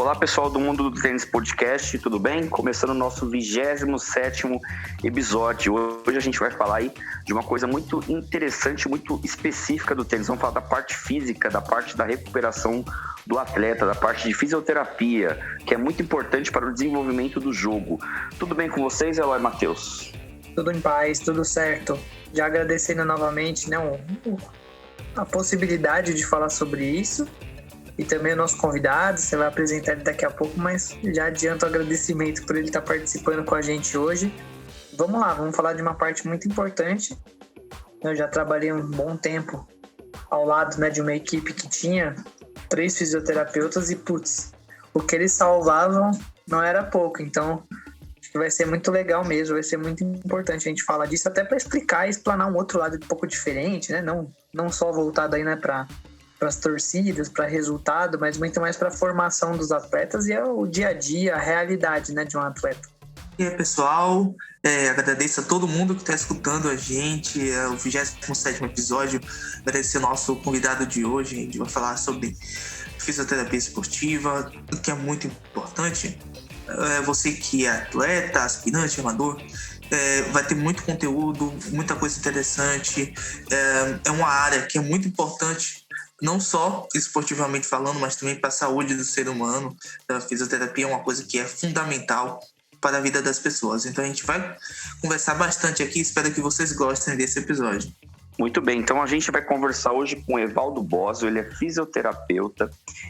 Olá pessoal do Mundo do Tênis Podcast, tudo bem? Começando o nosso 27º episódio. Hoje a gente vai falar aí de uma coisa muito interessante, muito específica do tênis. Vamos falar da parte física, da parte da recuperação do atleta, da parte de fisioterapia, que é muito importante para o desenvolvimento do jogo. Tudo bem com vocês, Eloy e Matheus? Tudo em paz, tudo certo. Já agradecendo novamente, a possibilidade de falar sobre isso. E também o nosso convidado, você vai apresentar ele daqui a pouco, mas já adianto o agradecimento por ele estar participando com a gente hoje. Vamos lá, vamos falar de uma parte muito importante. Eu já trabalhei um bom tempo ao lado, de uma equipe que tinha 3 fisioterapeutas e, o que eles salvavam não era pouco. Então, acho que vai ser muito legal mesmo, vai ser muito importante a gente falar disso, até para explicar e explanar um outro lado um pouco diferente, né? Não só voltado aí, para as torcidas, para resultado, mas muito mais para a formação dos atletas e o dia a dia, a realidade, de um atleta. E aí, pessoal, agradeço a todo mundo que está escutando a gente, o 27º episódio. Agradecer o nosso convidado de hoje. A gente vai falar sobre fisioterapia esportiva, o que é muito importante. Você que é atleta, aspirante, amador, vai ter muito conteúdo, muita coisa interessante. É uma área que é muito importante, não só esportivamente falando, mas também para a saúde do ser humano. A fisioterapia é uma coisa que é fundamental para a vida das pessoas. Então a gente vai conversar bastante aqui, espero que vocês gostem desse episódio. Muito bem, então a gente vai conversar hoje com o Evaldo Bosio, ele é fisioterapeuta.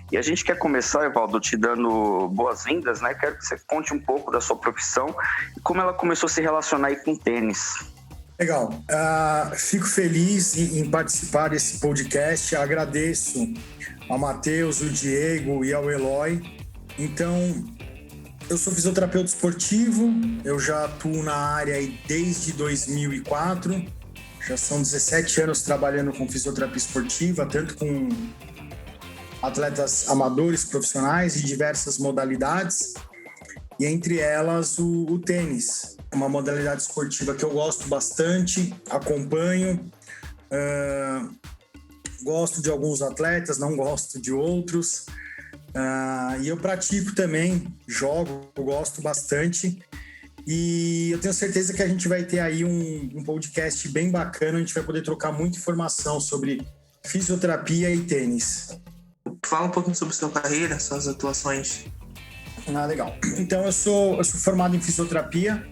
E a gente quer começar, Evaldo, te dando boas-vindas, né? Quero que você conte um pouco da sua profissão e como ela começou a se relacionar aí com o tênis. Legal, fico feliz em participar desse podcast, agradeço ao Matheus, o Diego e ao Eloy. Então, eu sou fisioterapeuta esportivo, eu já atuo na área aí desde 2004, já são 17 anos trabalhando com fisioterapia esportiva, tanto com atletas amadores, profissionais e diversas modalidades, e entre elas o tênis. Uma modalidade esportiva que eu gosto bastante, acompanho, gosto de alguns atletas, não gosto de outros, e eu pratico também, jogo, eu gosto bastante, e eu tenho certeza que a gente vai ter aí um podcast bem bacana, a gente vai poder trocar muita informação sobre fisioterapia e tênis. Fala um pouquinho sobre sua carreira, suas atuações. Legal. Então, eu sou formado em fisioterapia,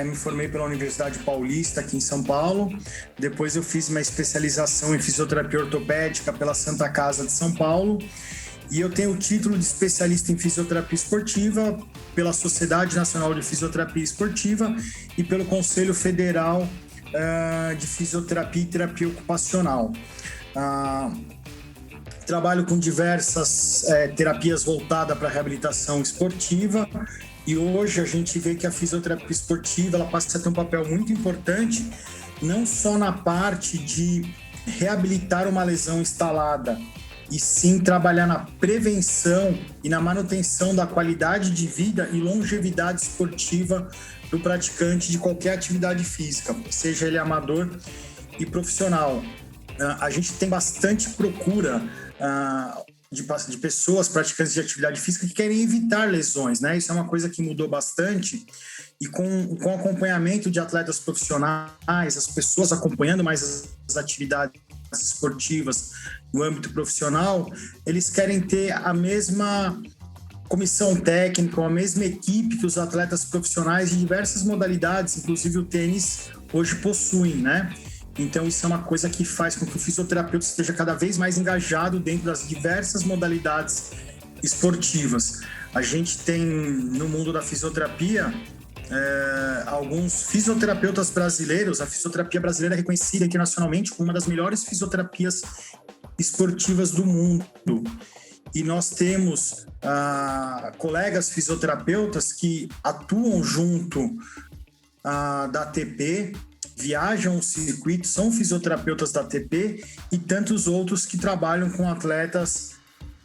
me formei pela Universidade Paulista, aqui em São Paulo. Depois eu fiz uma especialização em fisioterapia ortopédica pela Santa Casa de São Paulo. E eu tenho o título de especialista em fisioterapia esportiva pela Sociedade Nacional de Fisioterapia Esportiva e pelo Conselho Federal de Fisioterapia e Terapia Ocupacional. Trabalho com diversas terapias voltadas para a reabilitação esportiva. E hoje a gente vê que a fisioterapia esportiva ela passa a ter um papel muito importante, não só na parte de reabilitar uma lesão instalada, e sim trabalhar na prevenção e na manutenção da qualidade de vida e longevidade esportiva do praticante de qualquer atividade física, seja ele amador e profissional. A gente tem bastante procura de pessoas praticantes de atividade física que querem evitar lesões, né? Isso é uma coisa que mudou bastante e com o acompanhamento de atletas profissionais, as pessoas acompanhando mais as atividades esportivas no âmbito profissional, eles querem ter a mesma comissão técnica, a mesma equipe que os atletas profissionais de diversas modalidades, inclusive o tênis, hoje possuem, né? Então, isso é uma coisa que faz com que o fisioterapeuta esteja cada vez mais engajado dentro das diversas modalidades esportivas. A gente tem, no mundo da fisioterapia, alguns fisioterapeutas brasileiros. A fisioterapia brasileira é reconhecida internacionalmente como uma das melhores fisioterapias esportivas do mundo. E nós temos colegas fisioterapeutas que atuam junto da ATP, viajam o circuito, são fisioterapeutas da ATP e tantos outros que trabalham com atletas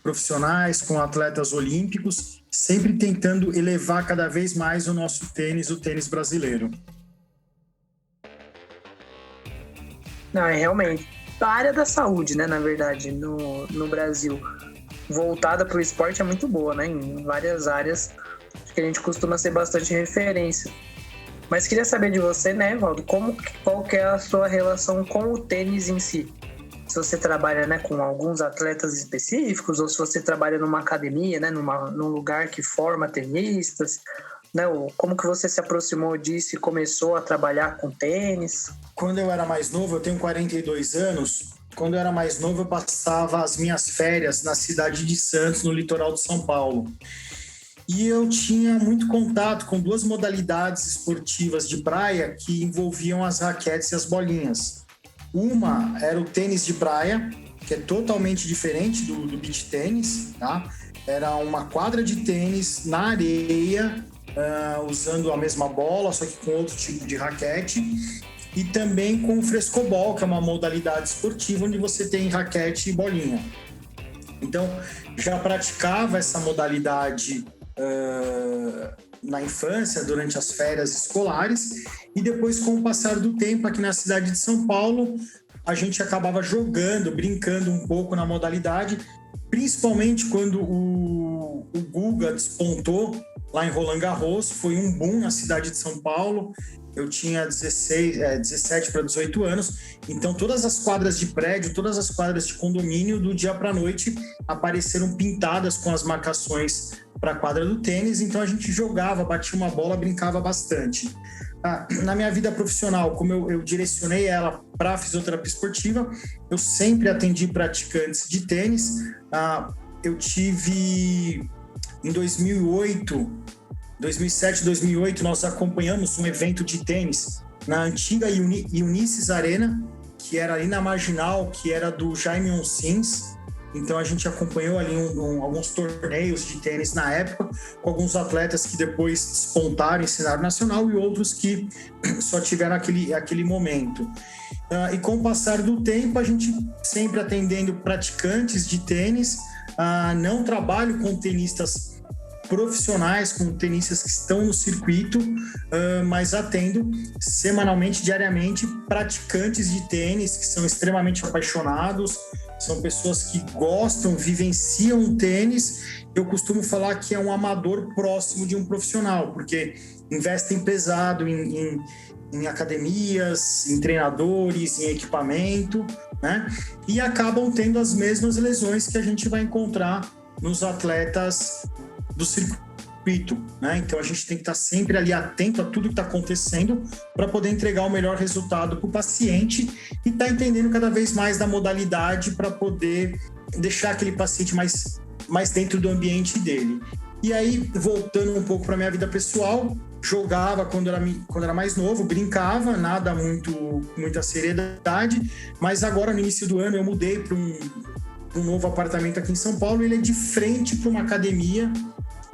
profissionais, com atletas olímpicos, sempre tentando elevar cada vez mais o nosso tênis, o tênis brasileiro. Não, realmente. A área da saúde, na verdade, no Brasil. voltada para o esporte é muito boa, né? Em várias áreas, acho que a gente costuma ser bastante referência. Mas queria saber de você, né, Valdo, qual que é a sua relação com o tênis em si? Se você trabalha, né, com alguns atletas específicos, ou se você trabalha numa academia, né, num lugar que forma tenistas, né, ou como que você se aproximou disso e começou a trabalhar com tênis? Quando eu era mais novo, eu tenho 42 anos, quando eu era mais novo eu passava as minhas férias na cidade de Santos, no litoral de São Paulo. E eu tinha muito contato com duas modalidades esportivas de praia que envolviam as raquetes e as bolinhas. Uma era o tênis de praia, que é totalmente diferente do beach tênis, tá? Era uma quadra de tênis na areia, usando a mesma bola, só que com outro tipo de raquete. E também com o frescobol, que é uma modalidade esportiva onde você tem raquete e bolinha. Então, já praticava essa modalidade na infância, durante as férias escolares, e depois, com o passar do tempo, aqui na cidade de São Paulo, a gente acabava jogando, brincando um pouco na modalidade, principalmente quando o Guga despontou lá em Roland Garros, foi um boom na cidade de São Paulo. Eu tinha 17 para 18 anos, então todas as quadras de prédio, todas as quadras de condomínio, do dia para a noite, apareceram pintadas com as marcações para a quadra do tênis, então a gente jogava, batia uma bola, brincava bastante. Na minha vida profissional, como eu direcionei ela para a fisioterapia esportiva, eu sempre atendi praticantes de tênis. Eu tive, em 2007, 2008, nós acompanhamos um evento de tênis na antiga Unisys Arena, que era ali na Marginal, que era do Jaime Onsins. Então a gente acompanhou ali alguns torneios de tênis na época, com alguns atletas que depois despontaram em cenário nacional e outros que só tiveram aquele momento. E com o passar do tempo, a gente sempre atendendo praticantes de tênis. Não trabalho com tenistas profissionais, com tenistas que estão no circuito, mas atendo semanalmente, diariamente, praticantes de tênis que são extremamente apaixonados, são pessoas que gostam, vivenciam o tênis. Eu costumo falar que é um amador próximo de um profissional, porque investem pesado em academias, em treinadores, em equipamento, né? E acabam tendo as mesmas lesões que a gente vai encontrar nos atletas do circuito, né? Então a gente tem que estar sempre ali atento a tudo que está acontecendo para poder entregar o melhor resultado para o paciente e estar entendendo cada vez mais da modalidade para poder deixar aquele paciente mais dentro do ambiente dele. E aí, voltando um pouco para minha vida pessoal, jogava quando era mais novo, brincava, nada muita seriedade, mas agora no início do ano eu mudei para um novo apartamento aqui em São Paulo. Ele é de frente para uma academia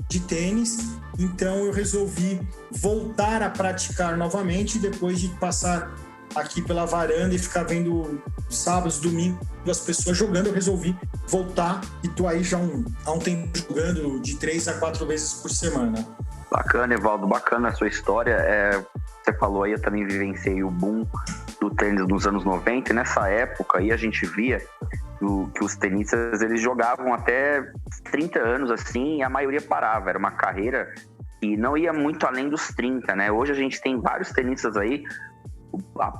de tênis, então eu resolvi voltar a praticar novamente depois de passar aqui pela varanda e ficar vendo sábados, domingos as pessoas jogando. Eu resolvi voltar e tô aí já há um tempo jogando de 3 a 4 vezes por semana. Bacana, Evaldo, bacana a sua história. Você falou aí, eu também vivenciei o boom do tênis nos anos 90, e nessa época aí a gente via que os tenistas, eles jogavam até 30 anos assim, e a maioria parava. Era uma carreira que não ia muito além dos 30, né? Hoje a gente tem vários tenistas aí,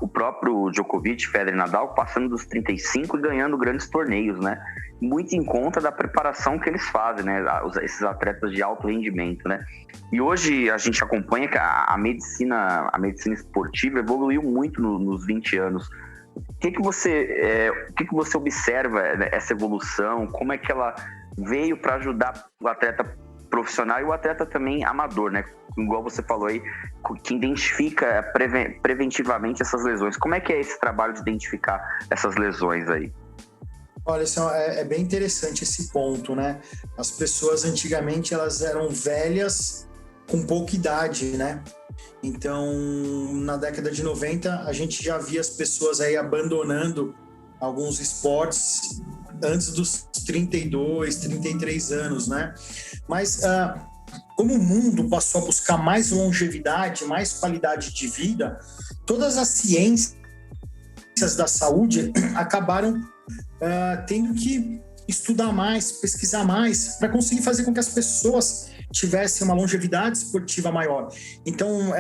o próprio Djokovic, Federer e Nadal, passando dos 35 e ganhando grandes torneios, né? Muito em conta da preparação que eles fazem, né? Esses atletas de alto rendimento, né? E hoje a gente acompanha que a medicina esportiva evoluiu muito nos 20 anos. O que você observa essa evolução? Como é que ela veio para ajudar o atleta profissional e o atleta também amador, né? Igual você falou aí, que identifica preventivamente essas lesões. Como é que é esse trabalho de identificar essas lesões aí? Olha, é bem interessante esse ponto, né? As pessoas antigamente, elas eram velhas com pouca idade, né? Então, na década de 90, a gente já via as pessoas aí abandonando alguns esportes antes dos 32, 33 anos, né? Mas como o mundo passou a buscar mais longevidade, mais qualidade de vida, todas as ciências da saúde acabaram tendo que estudar mais, pesquisar mais, para conseguir fazer com que as pessoas tivessem uma longevidade esportiva maior. Então,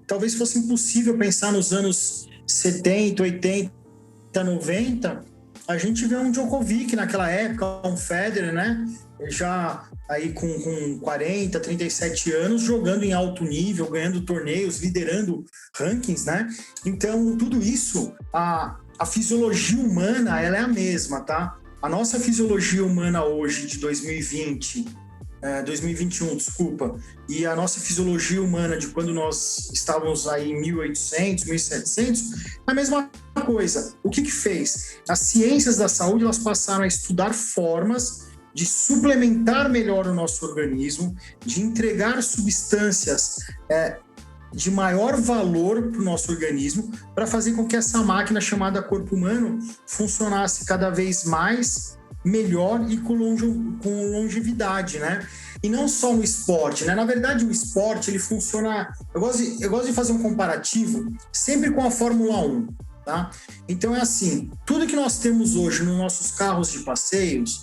talvez fosse impossível pensar nos anos 70, 80, 90, a gente vê um Djokovic naquela época, um Federer, né? Já aí com 40, 37 anos, jogando em alto nível, ganhando torneios, liderando rankings, né? Então, tudo isso, a fisiologia humana, ela é a mesma, tá? A nossa fisiologia humana hoje, de 2021, desculpa, e a nossa fisiologia humana de quando nós estávamos aí em 1800, 1700, é a mesma coisa. O que fez? As ciências da saúde, elas passaram a estudar formas de suplementar melhor o nosso organismo, de entregar substâncias de maior valor para o nosso organismo, para fazer com que essa máquina chamada corpo humano funcionasse cada vez mais, melhor e com longevidade, né? E não só no esporte, né? Na verdade, o esporte, ele funciona... Eu gosto de fazer um comparativo sempre com a Fórmula 1, tá? Então, é assim, tudo que nós temos hoje nos nossos carros de passeios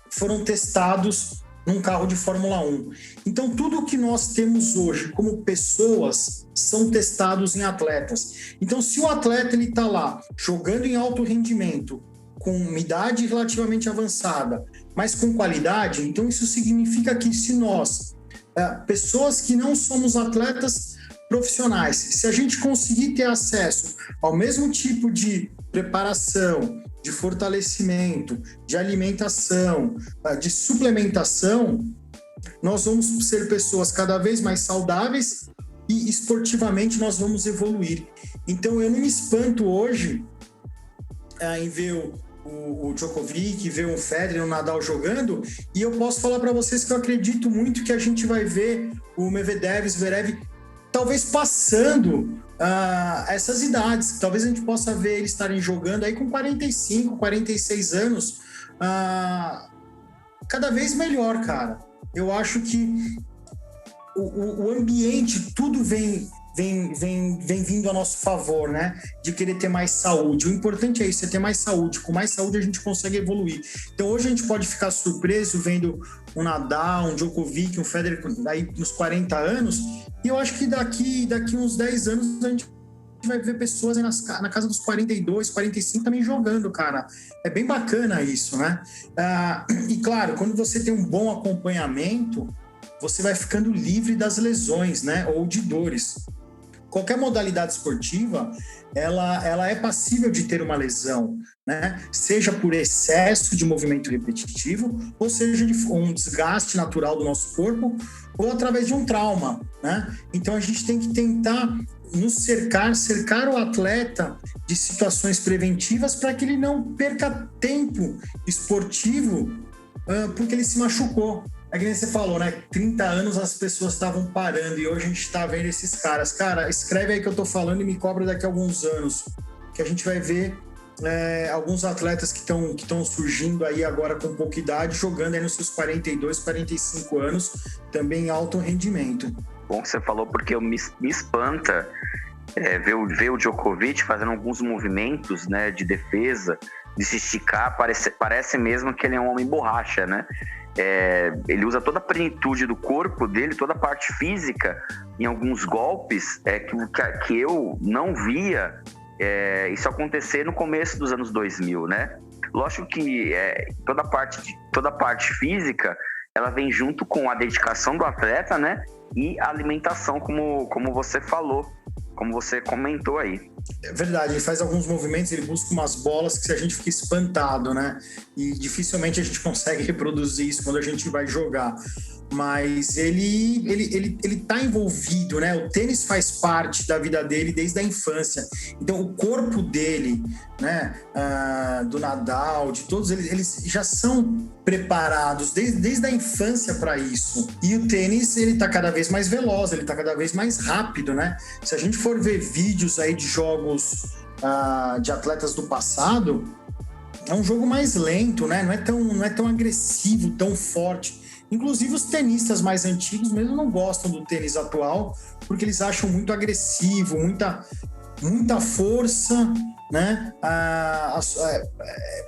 foram testados num carro de Fórmula 1. Então, tudo que nós temos hoje como pessoas são testados em atletas. Então, se o atleta está lá jogando em alto rendimento, com uma idade relativamente avançada, mas com qualidade, então isso significa que se nós, pessoas que não somos atletas profissionais, se a gente conseguir ter acesso ao mesmo tipo de preparação, de fortalecimento, de alimentação, de suplementação, nós vamos ser pessoas cada vez mais saudáveis e esportivamente nós vamos evoluir. Então eu não me espanto hoje em ver o Djokovic, ver o Federer, o Nadal jogando, e eu posso falar para vocês que eu acredito muito que a gente vai ver o Medvedev, Zverev, talvez passando essas idades. Talvez a gente possa ver eles estarem jogando aí com 45, 46 anos, cada vez melhor, cara. Eu acho que o ambiente, tudo vem vindo a nosso favor, né? De querer ter mais saúde. O importante é isso, é ter mais saúde. Com mais saúde a gente consegue evoluir. Então hoje a gente pode ficar surpreso vendo um Nadal, um Djokovic, um Federer aí nos 40 anos, e eu acho que daqui uns 10 anos a gente vai ver pessoas aí na casa dos 42, 45 também jogando, cara. É bem bacana isso, né? E claro, quando você tem um bom acompanhamento, você vai ficando livre das lesões, né? Ou de dores. Qualquer modalidade esportiva, ela é passível de ter uma lesão, né? Seja por excesso de movimento repetitivo, ou seja de um desgaste natural do nosso corpo, ou através de um trauma, né? Então a gente tem que tentar nos cercar o atleta de situações preventivas para que ele não perca tempo esportivo porque ele se machucou. É que nem você falou, né? 30 anos as pessoas estavam parando e hoje a gente está vendo esses caras. Cara, escreve aí que eu tô falando e me cobra daqui a alguns anos, que a gente vai ver alguns atletas que estão surgindo aí agora com pouca idade, jogando aí nos seus 42, 45 anos, também em alto rendimento. Bom que você falou, porque me espanta ver o Djokovic fazendo alguns movimentos, né, de defesa, de se esticar, parece mesmo que ele é um homem borracha, né? Ele usa toda a plenitude do corpo dele, toda a parte física, em alguns golpes que eu não via isso acontecer no começo dos anos 2000, né? Lógico que toda a parte física, ela vem junto com a dedicação do atleta, né? E a alimentação, como você falou, como você comentou aí. É verdade, ele faz alguns movimentos, ele busca umas bolas que a gente fica espantado, né? E dificilmente a gente consegue reproduzir isso quando a gente vai jogar. Mas ele tá envolvido, né? O tênis faz parte da vida dele desde a infância. Então, o corpo dele, né? Do Nadal, de todos eles já são preparados desde a infância para isso. E o tênis, ele tá cada vez mais veloz, ele tá cada vez mais rápido, né? Se a gente for ver vídeos aí de jogos de atletas do passado, é um jogo mais lento, né? Não é tão agressivo, tão forte. Inclusive os tenistas mais antigos mesmo não gostam do tênis atual, porque eles acham muito agressivo, muita força, né?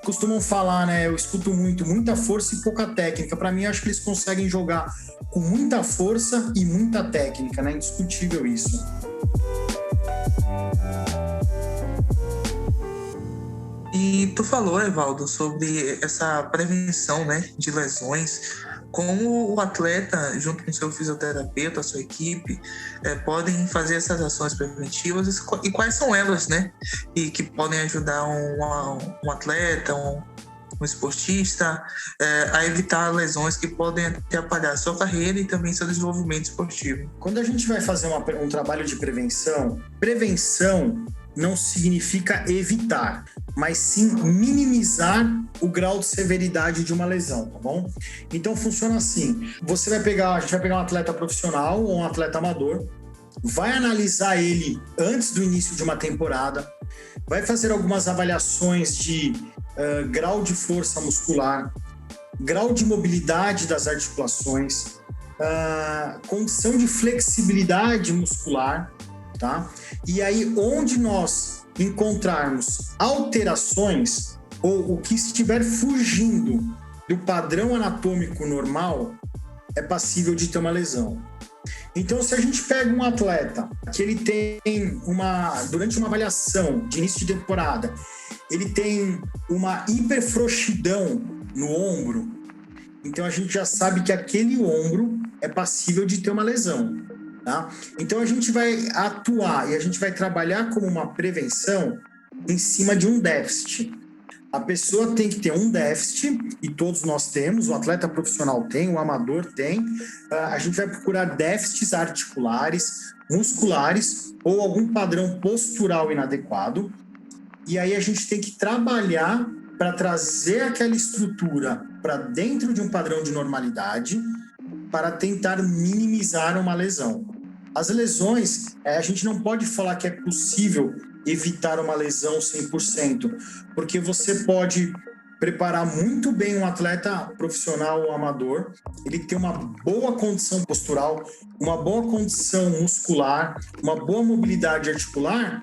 Costumam falar, né? Eu escuto muita força e pouca técnica. Para mim, acho que eles conseguem jogar com muita força e muita técnica, né? Indiscutível isso. E tu falou, Evaldo, sobre essa prevenção, né, de lesões. Como o atleta, junto com o seu fisioterapeuta, a sua equipe, podem fazer essas ações preventivas e quais são elas, né? E que podem ajudar um atleta, um esportista a evitar lesões que podem atrapalhar a sua carreira e também seu desenvolvimento esportivo. Quando a gente vai fazer um trabalho de prevenção não significa evitar, mas sim minimizar o grau de severidade de uma lesão, tá bom? Então funciona assim: a gente vai pegar um atleta profissional ou um atleta amador, vai analisar ele antes do início de uma temporada, vai fazer algumas avaliações de grau de força muscular, grau de mobilidade das articulações, condição de flexibilidade muscular, tá? E aí, onde nós encontrarmos alterações ou o que estiver fugindo do padrão anatômico normal, é passível de ter uma lesão. Então, se a gente pega um atleta que ele tem durante uma avaliação de início de temporada, ele tem uma hiperfrouxidão no ombro, então a gente já sabe que aquele ombro é passível de ter uma lesão. Tá? Então a gente vai atuar e a gente vai trabalhar como uma prevenção em cima de um déficit. A pessoa tem que ter um déficit, e todos nós temos, o atleta profissional tem, o amador tem. A gente vai procurar déficits articulares, musculares ou algum padrão postural inadequado. E aí a gente tem que trabalhar para trazer aquela estrutura para dentro de um padrão de normalidade, para tentar minimizar uma lesão. As lesões, a gente não pode falar que é possível evitar uma lesão 100%, porque você pode preparar muito bem um atleta profissional ou amador, ele tem uma boa condição postural, uma boa condição muscular, uma boa mobilidade articular,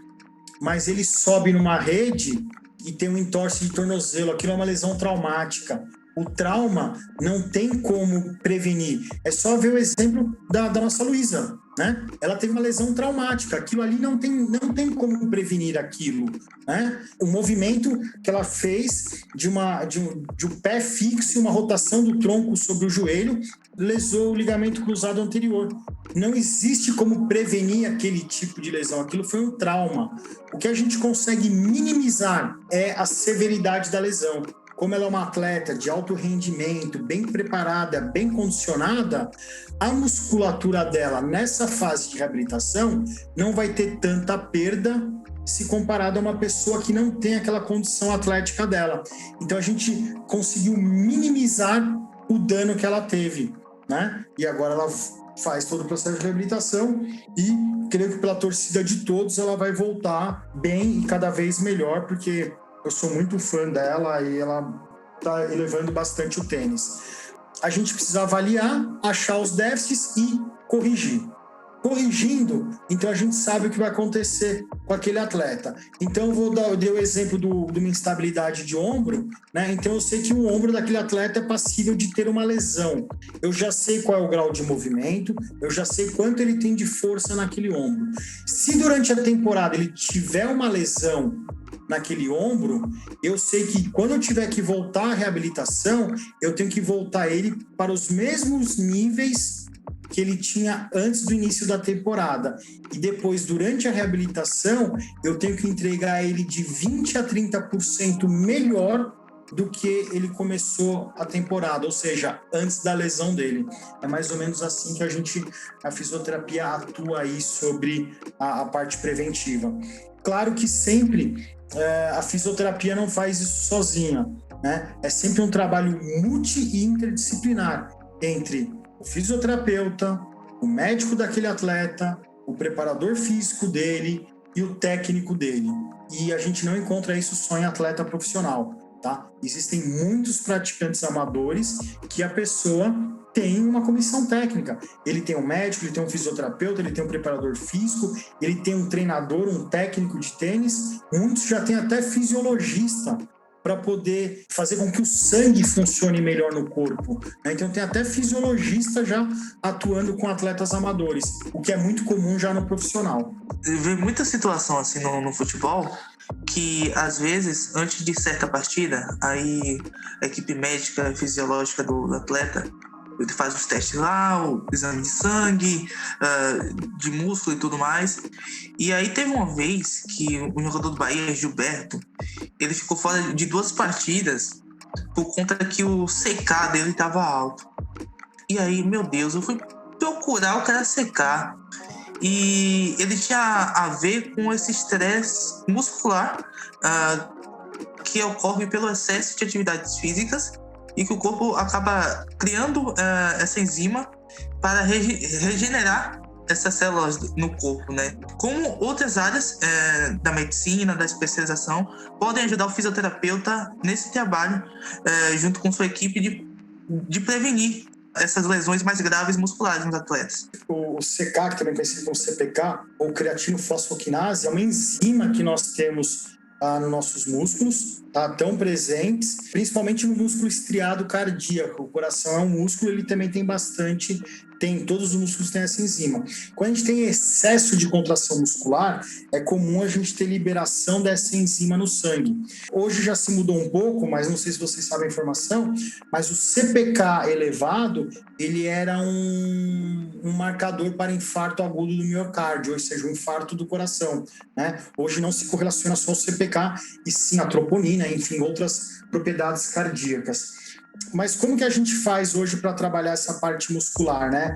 mas ele sobe numa rede e tem um entorse de tornozelo, aquilo é uma lesão traumática. O trauma não tem como prevenir. É só ver o exemplo da nossa Luísa, né? Ela teve uma lesão traumática. Aquilo ali não tem como prevenir aquilo, né? O movimento que ela fez de um pé fixo e uma rotação do tronco sobre o joelho lesou o ligamento cruzado anterior. Não existe como prevenir aquele tipo de lesão. Aquilo foi um trauma. O que a gente consegue minimizar é a severidade da lesão. Como ela é uma atleta de alto rendimento, bem preparada, bem condicionada, a musculatura dela nessa fase de reabilitação não vai ter tanta perda se comparado a uma pessoa que não tem aquela condição atlética dela. Então a gente conseguiu minimizar o dano que ela teve, né? E agora ela faz todo o processo de reabilitação e creio que pela torcida de todos ela vai voltar bem e cada vez melhor, porque eu sou muito fã dela e ela está elevando bastante o tênis. A gente precisa avaliar, achar os déficits e corrigir. Corrigindo, então a gente sabe o que vai acontecer com aquele atleta. Então eu dei o exemplo de uma instabilidade de ombro, né? Então eu sei que o ombro daquele atleta é passível de ter uma lesão. Eu já sei qual é o grau de movimento, eu já sei quanto ele tem de força naquele ombro. Se durante a temporada ele tiver uma lesão naquele ombro, eu sei que quando eu tiver que voltar à reabilitação, eu tenho que voltar ele para os mesmos níveis que ele tinha antes do início da temporada. E depois, durante a reabilitação, eu tenho que entregar ele de 20% a 30% melhor do que ele começou a temporada, ou seja, antes da lesão dele. É mais ou menos assim que a fisioterapia atua aí sobre a parte preventiva. Claro que sempre a fisioterapia não faz isso sozinha, né? É sempre um trabalho multi e interdisciplinar entre o fisioterapeuta, o médico daquele atleta, o preparador físico dele e o técnico dele. E a gente não encontra isso só em atleta profissional. tá? Existem muitos praticantes amadores que a pessoa tem uma comissão técnica. Ele tem um médico, ele tem um fisioterapeuta, ele tem um preparador físico, ele tem um treinador, um técnico de tênis. Muitos já têm até fisiologista para poder fazer com que o sangue funcione melhor no corpo, né? Então tem até fisiologista já atuando com atletas amadores, o que é muito comum já no profissional. Vê muita situação assim no futebol que às vezes antes de certa partida aí a equipe médica e fisiológica do atleta ele faz os testes lá, o exame de sangue, de músculo e tudo mais. E aí teve uma vez que o jogador do Bahia, Gilberto, ele ficou fora de 2 partidas por conta que o CK dele estava alto. E aí, meu Deus, eu fui procurar o cara CK. E ele tinha a ver com esse estresse muscular que ocorre pelo excesso de atividades físicas e que o corpo acaba criando essa enzima para regenerar essas células no corpo, né? Como outras áreas da medicina, da especialização, podem ajudar o fisioterapeuta nesse trabalho, junto com sua equipe, de prevenir essas lesões mais graves musculares nos atletas. O CK, que também é conhecido como CPK, ou creatino fosfoquinase, é uma enzima que nós temos nos nossos músculos, tá? Tão presentes, principalmente no músculo estriado cardíaco. O coração é um músculo, ele também tem bastante, todos os músculos têm essa enzima. Quando a gente tem excesso de contração muscular, é comum a gente ter liberação dessa enzima no sangue. Hoje já se mudou um pouco, mas não sei se vocês sabem a informação, mas o CPK elevado, ele era um marcador para infarto agudo do miocárdio, ou seja, um infarto do coração, né? Hoje não se correlaciona só o CPK, e sim a troponina, enfim, outras propriedades cardíacas. Mas como que a gente faz hoje para trabalhar essa parte muscular, né?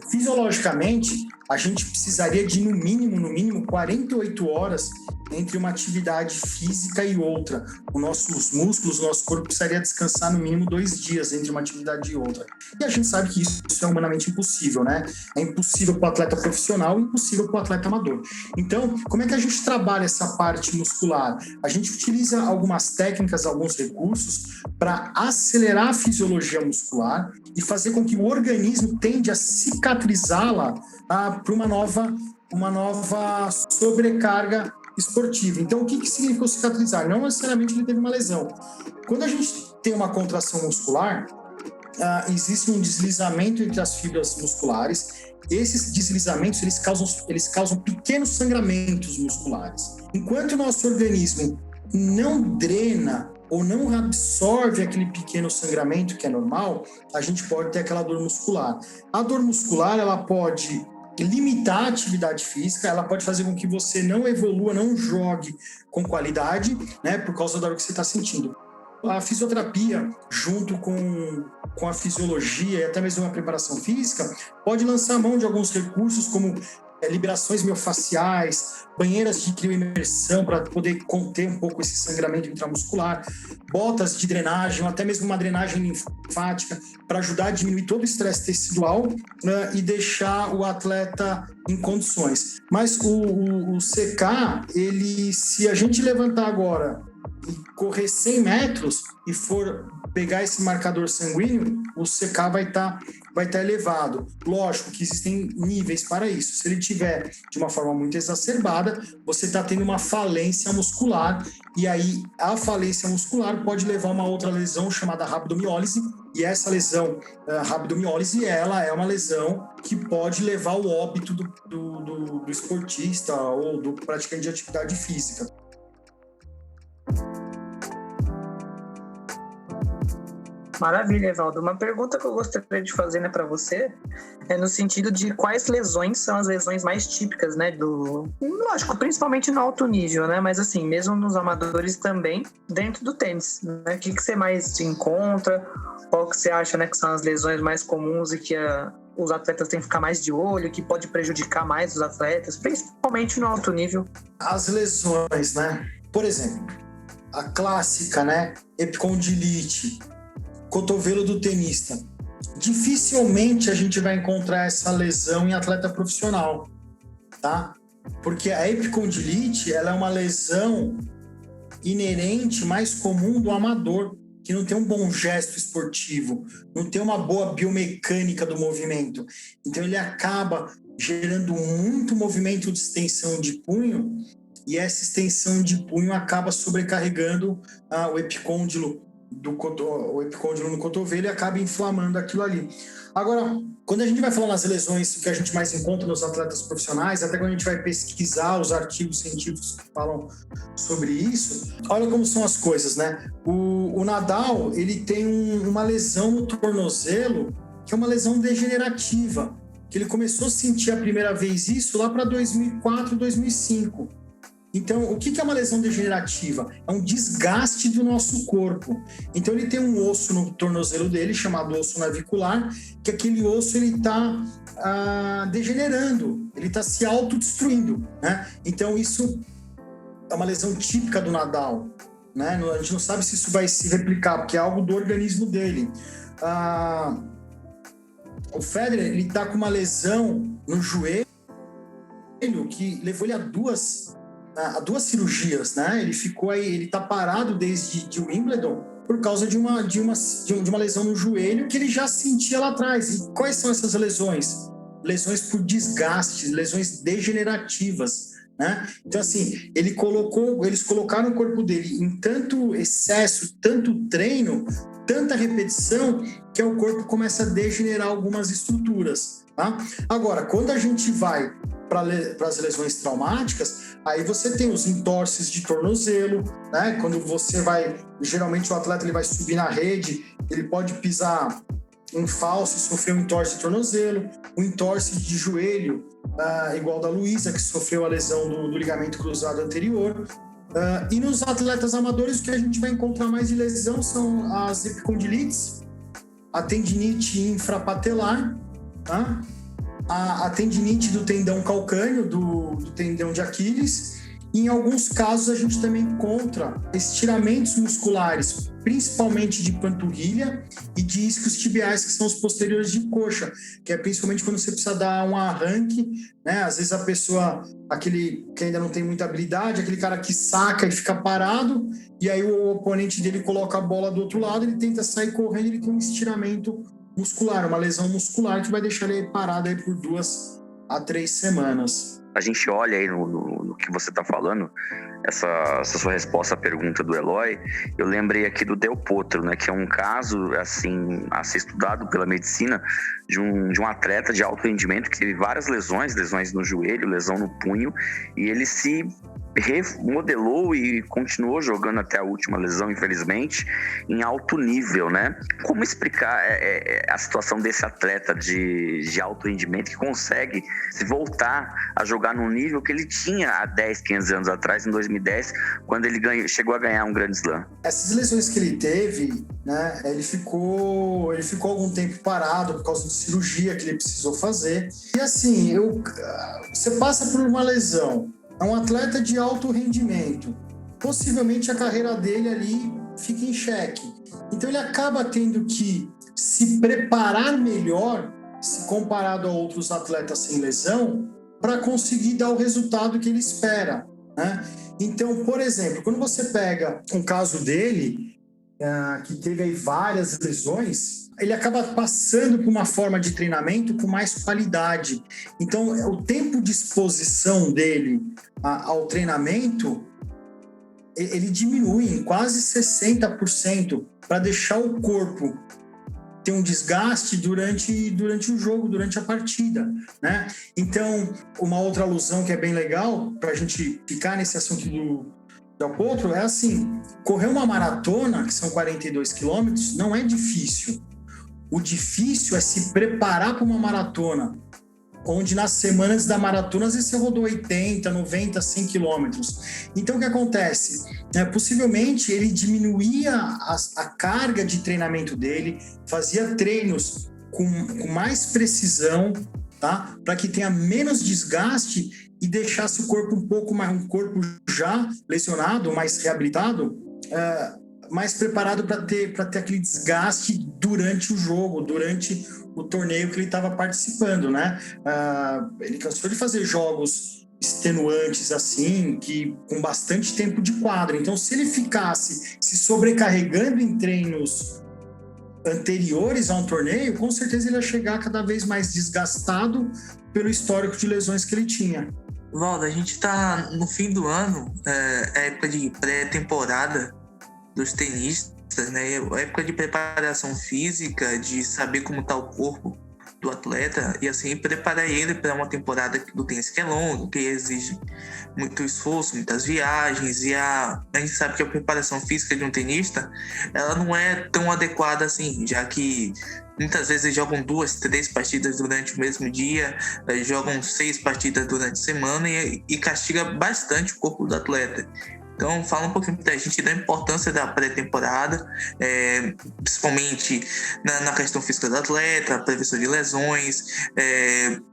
Fisiologicamente, a gente precisaria de, no mínimo, 48 horas entre uma atividade física e outra. Os nossos músculos, o nosso corpo precisaria descansar no mínimo 2 dias entre uma atividade e outra. E a gente sabe que isso é humanamente impossível, né? É impossível para o atleta profissional e impossível para o atleta amador. Então, como é que a gente trabalha essa parte muscular? A gente utiliza algumas técnicas, alguns recursos para acelerar a fisiologia muscular e fazer com que o organismo tende a cicatrizá-la para uma nova sobrecarga esportiva. Então, o que significa cicatrizar? Não necessariamente ele teve uma lesão. Quando a gente tem uma contração muscular, existe um deslizamento entre as fibras musculares. Esses deslizamentos, eles causam pequenos sangramentos musculares. Enquanto o nosso organismo não drena ou não absorve aquele pequeno sangramento que é normal, a gente pode ter aquela dor muscular. A dor muscular, ela pode limitar a atividade física, ela pode fazer com que você não evolua, não jogue com qualidade, né, por causa da dor que você está sentindo. A fisioterapia, junto com a fisiologia e até mesmo a preparação física, pode lançar mão de alguns recursos como liberações miofasciais, banheiras de crioimersão para poder conter um pouco esse sangramento intramuscular, botas de drenagem, ou até mesmo uma drenagem linfática para ajudar a diminuir todo o estresse tecidual, né, e deixar o atleta em condições. Mas o CK, se a gente levantar agora e correr 100 metros e for pegar esse marcador sanguíneo, o CK vai estar elevado. Lógico que existem níveis para isso. Se ele tiver de uma forma muito exacerbada, você está tendo uma falência muscular, e aí a falência muscular pode levar a uma outra lesão chamada rabdomiólise, e essa lesão, a rabdomiólise, ela é uma lesão que pode levar ao óbito do esportista ou do praticante de atividade física. Maravilha, Evaldo. Uma pergunta que eu gostaria de fazer, né, para você é no sentido de quais lesões são as lesões mais típicas, né, lógico, principalmente no alto nível, né, mas assim, mesmo nos amadores também, dentro do tênis, né, o que você mais encontra, qual que você acha, né, que são as lesões mais comuns e que os atletas têm que ficar mais de olho, que pode prejudicar mais os atletas, principalmente no alto nível? As lesões, né, por exemplo, a clássica, né, epicondilite, cotovelo do tenista. Dificilmente a gente vai encontrar essa lesão em atleta profissional, tá? Porque a epicondilite, ela é uma lesão inerente, mais comum do amador, que não tem um bom gesto esportivo, não tem uma boa biomecânica do movimento. Então ele acaba gerando muito movimento de extensão de punho, e essa extensão de punho acaba sobrecarregando o epicôndilo no cotovelo e acaba inflamando aquilo ali. Agora, quando a gente vai falar nas lesões que a gente mais encontra nos atletas profissionais, até quando a gente vai pesquisar os artigos científicos que falam sobre isso, olha como são as coisas, né? O Nadal, ele tem uma lesão no tornozelo, que é uma lesão degenerativa, que ele começou a sentir a primeira vez isso lá para 2004, 2005. Então, o que é uma lesão degenerativa? É um desgaste do nosso corpo. Então, ele tem um osso no tornozelo dele, chamado osso navicular, que aquele osso está degenerando, ele está se autodestruindo, né? Então, isso é uma lesão típica do Nadal, né? A gente não sabe se isso vai se replicar, porque é algo do organismo dele. O Federer, ele está com uma lesão no joelho que levou ele a duas cirurgias, né? Ele ficou aí, ele tá parado desde Wimbledon por causa de uma lesão no joelho que ele já sentia lá atrás. E quais são essas lesões? Lesões por desgaste, lesões degenerativas, né? Então, assim, eles colocaram o corpo dele em tanto excesso, tanto treino, tanta repetição, que o corpo começa a degenerar algumas estruturas, tá? Agora, quando a gente vai para as lesões traumáticas, aí você tem os entorses de tornozelo, né? Quando você vai, geralmente o atleta ele vai subir na rede, ele pode pisar em falso e sofrer um entorse de tornozelo, um entorse de joelho, igual da Luísa, que sofreu a lesão do ligamento cruzado anterior. E nos atletas amadores, o que a gente vai encontrar mais de lesão são as epicondilites, a tendinite infrapatelar, tá? A tendinite do tendão calcâneo, do tendão de Aquiles. E em alguns casos a gente também encontra estiramentos musculares, principalmente de panturrilha e de isquios tibiais, que são os posteriores de coxa, que é principalmente quando você precisa dar um arranque, né? Às vezes a pessoa, aquele que ainda não tem muita habilidade, aquele cara que saca e fica parado, e aí o oponente dele coloca a bola do outro lado, ele tenta sair correndo, ele tem um estiramento muscular, uma lesão muscular que vai deixar ele parado aí por 2 a 3 semanas. A gente olha aí no que você está falando, essa sua resposta à pergunta do Eloy, eu lembrei aqui do Del Potro, né, que é um caso assim, a ser estudado pela medicina de um atleta de alto rendimento que teve várias lesões no joelho, lesão no punho, e ele se remodelou e continuou jogando até a última lesão, infelizmente, em alto nível, né? Como explicar a situação desse atleta de alto rendimento que consegue se voltar a jogar no nível que ele tinha há 10, 15 anos atrás, em 2010, quando ele chegou a ganhar um Grand Slam? Essas lesões que ele teve, né, ele ficou algum tempo parado por causa de cirurgia que ele precisou fazer. E assim, você passa por uma lesão, é um atleta de alto rendimento, possivelmente a carreira dele ali fica em xeque. Então ele acaba tendo que se preparar melhor, se comparado a outros atletas sem lesão, para conseguir dar o resultado que ele espera, né? Então, por exemplo, quando você pega um caso dele, que teve aí várias lesões, ele acaba passando por uma forma de treinamento com mais qualidade. Então, o tempo de exposição dele ao treinamento, ele diminui em quase 60% para deixar o corpo ter um desgaste durante o jogo, durante a partida, né? Então, uma outra alusão que é bem legal, para a gente ficar nesse assunto do Potro, é assim, correr uma maratona, que são 42 quilômetros, não é difícil. O difícil é se preparar para uma maratona, onde nas semanas da maratona às vezes você rodou 80, 90, 100 quilômetros. Então o que acontece? Possivelmente ele diminuía a carga de treinamento dele, fazia treinos com mais precisão, tá? Para que tenha menos desgaste e deixasse o corpo um corpo já lesionado, mais reabilitado, mais preparado para ter aquele desgaste durante o jogo, durante o torneio que ele estava participando, né? Ele cansou de fazer jogos extenuantes assim, que com bastante tempo de quadro. Então, se ele ficasse se sobrecarregando em treinos anteriores a um torneio, com certeza ele ia chegar cada vez mais desgastado pelo histórico de lesões que ele tinha. Valdo, a gente está no fim do ano, época de pré-temporada dos tenistas, né? Época de preparação física, de saber como está o corpo do atleta e assim preparar ele para uma temporada do tênis que é longa, que exige muito esforço, muitas viagens, e a gente sabe que a preparação física de um tenista ela não é tão adequada assim, já que muitas vezes eles jogam 2, 3 partidas durante o mesmo dia, jogam 6 partidas durante a semana e castiga bastante o corpo do atleta. Então, fala um pouquinho pra gente da importância da pré-temporada, principalmente na questão física do atleta, prevenção de lesões,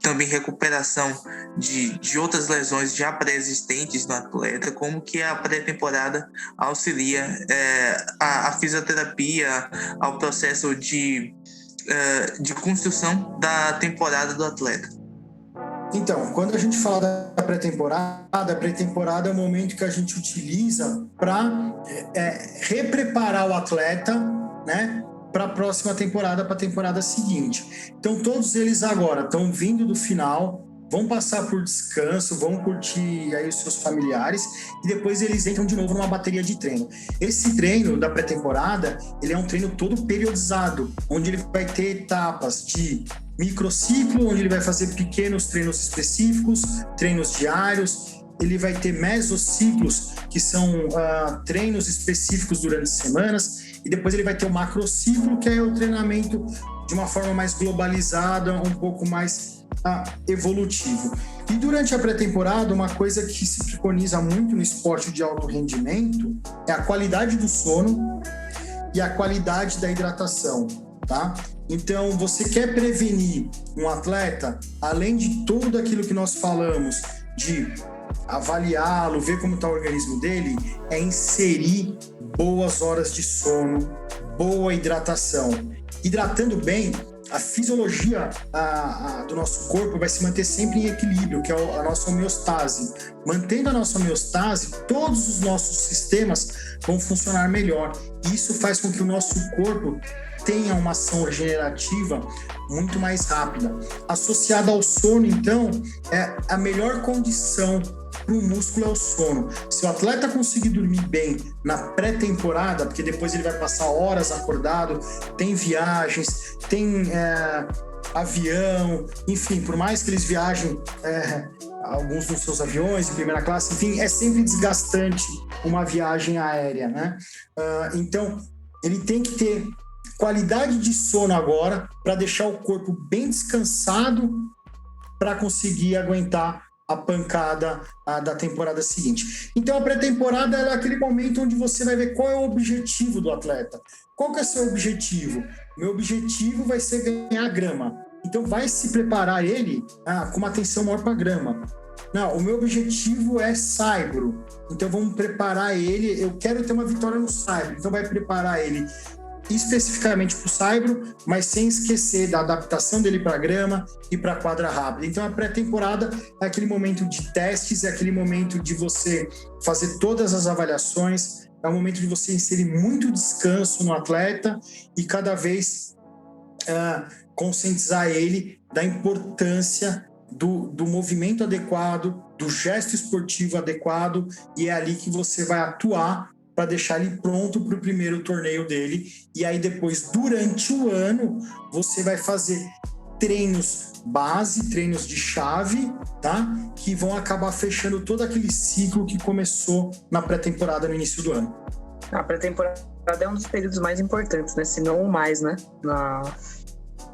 também recuperação de outras lesões já pré-existentes no atleta, como que a pré-temporada auxilia a fisioterapia, ao processo de construção da temporada do atleta. Então, quando a gente fala da pré-temporada, a pré-temporada é o momento que a gente utiliza para repreparar o atleta, né, para a próxima temporada, para a temporada seguinte. Então, todos eles agora estão vindo do final, vão passar por descanso, vão curtir aí os seus familiares e depois eles entram de novo numa bateria de treino. Esse treino da pré-temporada, ele é um treino todo periodizado, onde ele vai ter etapas de microciclo, onde ele vai fazer pequenos treinos específicos, treinos diários. Ele vai ter mesociclos, que são treinos específicos durante semanas, e depois ele vai ter o macrociclo, que é o treinamento de uma forma mais globalizada, um pouco mais evolutivo. E durante a pré-temporada, uma coisa que se preconiza muito no esporte de alto rendimento é a qualidade do sono e a qualidade da hidratação, tá? Então, você quer prevenir um atleta, além de tudo aquilo que nós falamos, de avaliá-lo, ver como está o organismo dele, é inserir boas horas de sono, boa hidratação. Hidratando bem, a fisiologia do nosso corpo vai se manter sempre em equilíbrio, que é a nossa homeostase. Mantendo a nossa homeostase, todos os nossos sistemas vão funcionar melhor. E isso faz com que o nosso corpo tenha uma ação regenerativa muito mais rápida. Associada ao sono, então, é a melhor condição para o músculo é o sono. Se o atleta conseguir dormir bem na pré-temporada, porque depois ele vai passar horas acordado, tem viagens, tem avião, enfim, por mais que eles viajem alguns dos seus aviões em primeira classe, enfim, é sempre desgastante uma viagem aérea, né? Então, ele tem que ter qualidade de sono agora para deixar o corpo bem descansado para conseguir aguentar a pancada da temporada seguinte. Então, a pré-temporada é aquele momento onde você vai ver qual é o objetivo do atleta. Qual que é o seu objetivo? Meu objetivo vai ser ganhar grama. Então, vai se preparar ele com uma atenção maior para a grama. Não, o meu objetivo é saibro. Então, vamos preparar ele. Eu quero ter uma vitória no saibro. Então, vai preparar ele especificamente para o saibro, mas sem esquecer da adaptação dele para a grama e para a quadra rápida. Então, a pré-temporada é aquele momento de testes, é aquele momento de você fazer todas as avaliações, é o momento de você inserir muito descanso no atleta e cada vez conscientizar ele da importância do movimento adequado, do gesto esportivo adequado, e é ali que você vai atuar para deixar ele pronto para o primeiro torneio dele. E aí depois, durante o ano, você vai fazer treinos base, treinos de chave, tá? Que vão acabar fechando todo aquele ciclo que começou na pré-temporada no início do ano. A pré-temporada é um dos períodos mais importantes, né? Se não o mais, né?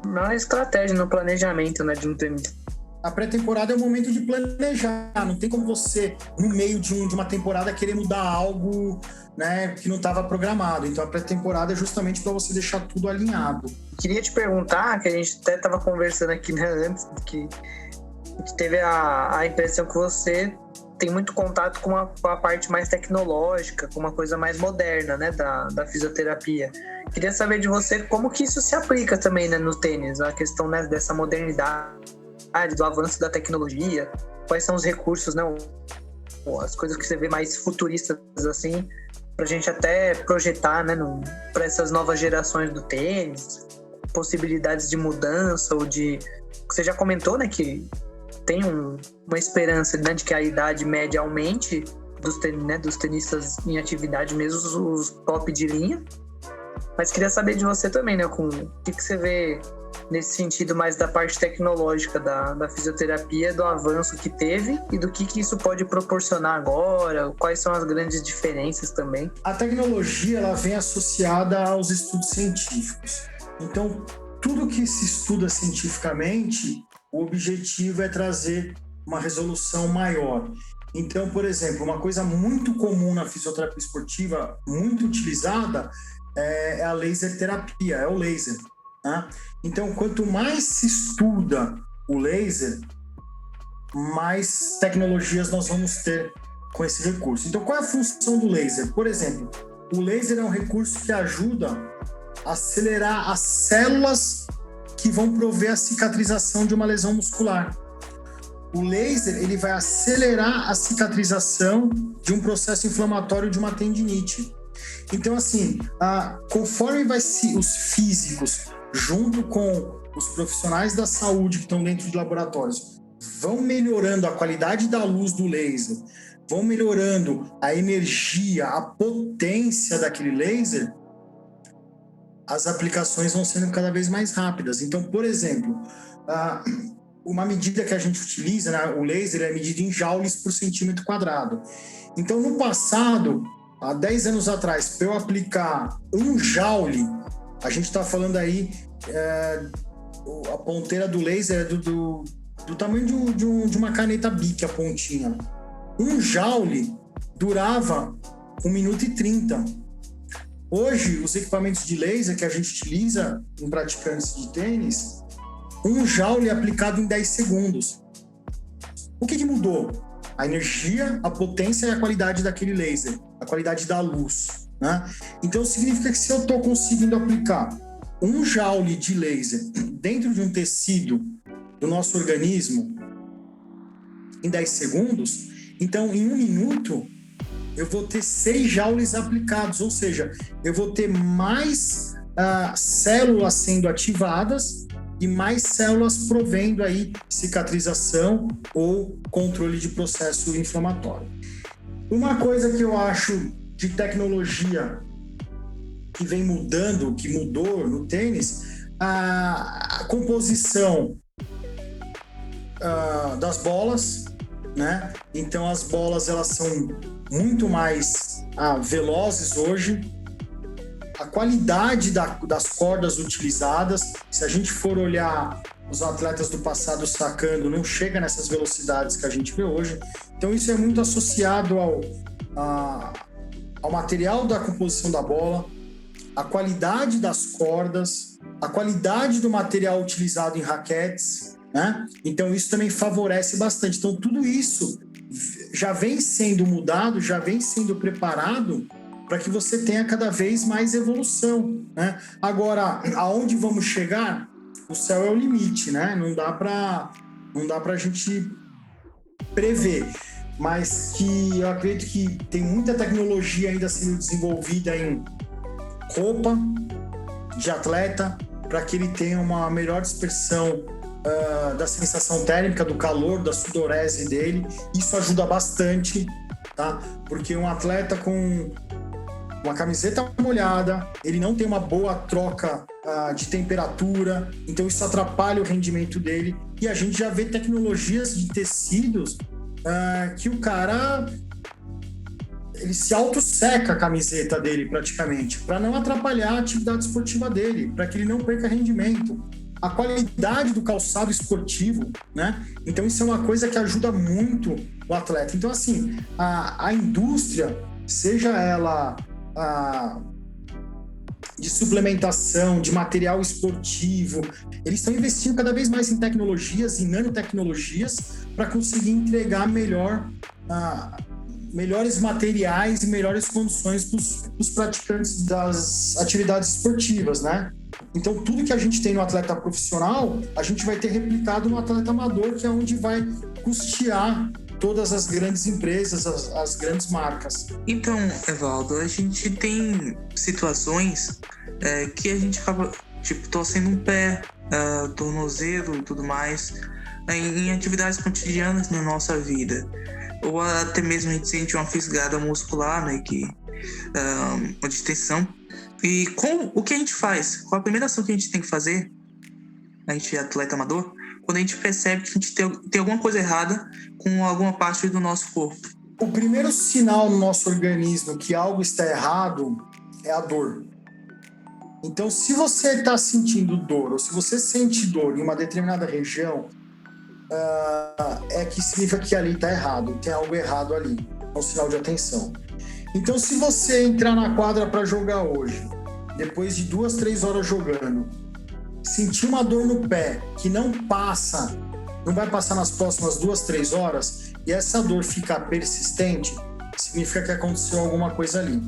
Na estratégia, no planejamento, né, de um tenista. A pré-temporada é o momento de planejar. Não tem como você, no meio de uma temporada, querer mudar algo, né, que não estava programado. Então, a pré-temporada é justamente para você deixar tudo alinhado. Queria te perguntar, que a gente até estava conversando aqui, né, antes, que teve a impressão que você tem muito contato com a parte mais tecnológica, com uma coisa mais moderna, né, da fisioterapia. Queria saber de você como que isso se aplica também, né, no tênis, a questão, né, dessa modernidade, do avanço da tecnologia. quais são os recursos, né? As coisas que você vê mais futuristas, assim, pra gente até projetar, né, para essas novas gerações do tênis, possibilidades de mudança ou de... Você já comentou, né, que tem uma esperança, né, de que a idade média aumente dos tenistas em atividade, mesmo os top de linha. Mas queria saber de você também, né, com o que você vê nesse sentido mais da parte tecnológica da fisioterapia, do avanço que teve e do que isso pode proporcionar agora, quais são as grandes diferenças também. A tecnologia, ela vem associada aos estudos científicos. Então, tudo que se estuda cientificamente, o objetivo é trazer uma resolução maior. Então, por exemplo, uma coisa muito comum na fisioterapia esportiva, muito utilizada, é a laser terapia, é o laser. Tá? Então, quanto mais se estuda o laser, mais tecnologias nós vamos ter com esse recurso. Então, qual é a função do laser? Por exemplo, o laser é um recurso que ajuda a acelerar as células que vão prover a cicatrização de uma lesão muscular. O laser, ele vai acelerar a cicatrização de um processo inflamatório de uma tendinite. Então, assim, conforme os físicos, junto com os profissionais da saúde que estão dentro de laboratórios, vão melhorando a qualidade da luz do laser, vão melhorando a energia, a potência daquele laser, as aplicações vão sendo cada vez mais rápidas. Então, por exemplo, uma medida que a gente utiliza, né, o laser é medido em joules por centímetro quadrado. Então, no passado, há 10 anos atrás, para eu aplicar 1 joule, a gente está falando aí, a ponteira do laser é do tamanho de uma caneta Bic, a pontinha. 1 joule durava 1 minuto e 30. Hoje, os equipamentos de laser que a gente utiliza em praticantes de tênis, 1 joule é aplicado em 10 segundos. O que mudou? A energia, a potência e a qualidade daquele laser, a qualidade da luz, né? Então, significa que se eu estou conseguindo aplicar 1 joule de laser dentro de um tecido do nosso organismo em 10 segundos, então, em 1 minuto, eu vou ter 6 joules aplicados, ou seja, eu vou ter mais células sendo ativadas e mais células provendo aí cicatrização ou controle de processo inflamatório. Uma coisa que eu acho de tecnologia que vem mudando, que mudou no tênis, a composição das bolas, né? Então as bolas, elas são muito mais velozes hoje. A qualidade das cordas utilizadas, se a gente for olhar os atletas do passado sacando, não chega nessas velocidades que a gente vê hoje. Então isso é muito associado ao material da composição da bola, a qualidade das cordas, a qualidade do material utilizado em raquetes, né? Então isso também favorece bastante. Então tudo isso já vem sendo mudado, já vem sendo preparado para que você tenha cada vez mais evolução, né? Agora, aonde vamos chegar? O céu é o limite, né? Não dá para a gente prever, mas que eu acredito que tem muita tecnologia ainda sendo desenvolvida em roupa de atleta para que ele tenha uma melhor dispersão da sensação térmica, do calor, da sudorese dele. Isso ajuda bastante, tá? Porque um atleta com uma camiseta molhada, ele não tem uma boa troca de temperatura, então isso atrapalha o rendimento dele. E a gente já vê tecnologias de tecidos que o cara, ele se auto-seca a camiseta dele praticamente, para não atrapalhar a atividade esportiva dele, para que ele não perca rendimento. A qualidade do calçado esportivo, né? Então isso é uma coisa que ajuda muito o atleta. Então, assim, a indústria, seja ela de suplementação, de material esportivo, eles estão investindo cada vez mais em tecnologias, em nanotecnologias, para conseguir entregar melhores materiais e melhores condições para os praticantes das atividades esportivas, né? Então, tudo que a gente tem no atleta profissional, a gente vai ter replicado no atleta amador, que é onde vai custear todas as grandes empresas, as grandes marcas. Então, Evaldo, a gente tem situações que a gente acaba, torcendo um pé, tornozelo e tudo mais, em atividades cotidianas na nossa vida. Ou até mesmo a gente sente uma fisgada muscular, né, uma distensão. E o que a gente faz? Qual a primeira ação que a gente tem que fazer? A gente é atleta amador, quando a gente percebe que a gente tem alguma coisa errada com alguma parte do nosso corpo. O primeiro sinal no nosso organismo que algo está errado é a dor. Então, se você está sentindo dor, ou se você sente dor em uma determinada região, é que significa que ali está errado, tem algo errado ali, é um sinal de atenção. Então, se você entrar na quadra para jogar hoje, depois de 2-3 horas jogando, sentir uma dor no pé que não vai passar nas próximas 2-3 horas, e essa dor ficar persistente, significa que aconteceu alguma coisa ali.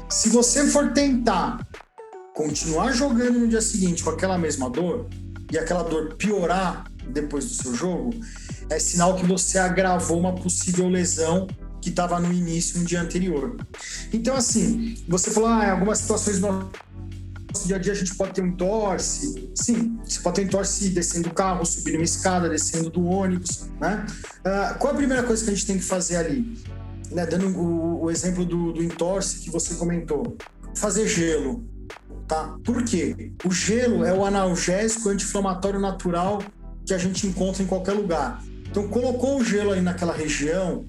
Se você for tentar continuar jogando no dia seguinte com aquela mesma dor, e aquela dor piorar depois do seu jogo, é sinal que você agravou uma possível lesão que estava no início, no dia anterior. Então, assim, você falou, em algumas situações do nosso dia a dia a gente pode ter um entorse. Sim, você pode ter um entorse descendo do carro, subindo uma escada, descendo do ônibus, né? Qual a primeira coisa que a gente tem que fazer ali? Né, dando o exemplo do entorse que você comentou. Fazer gelo, tá? Por quê? O gelo é o analgésico anti-inflamatório natural que a gente encontra em qualquer lugar. Então, colocou o gelo ali naquela região,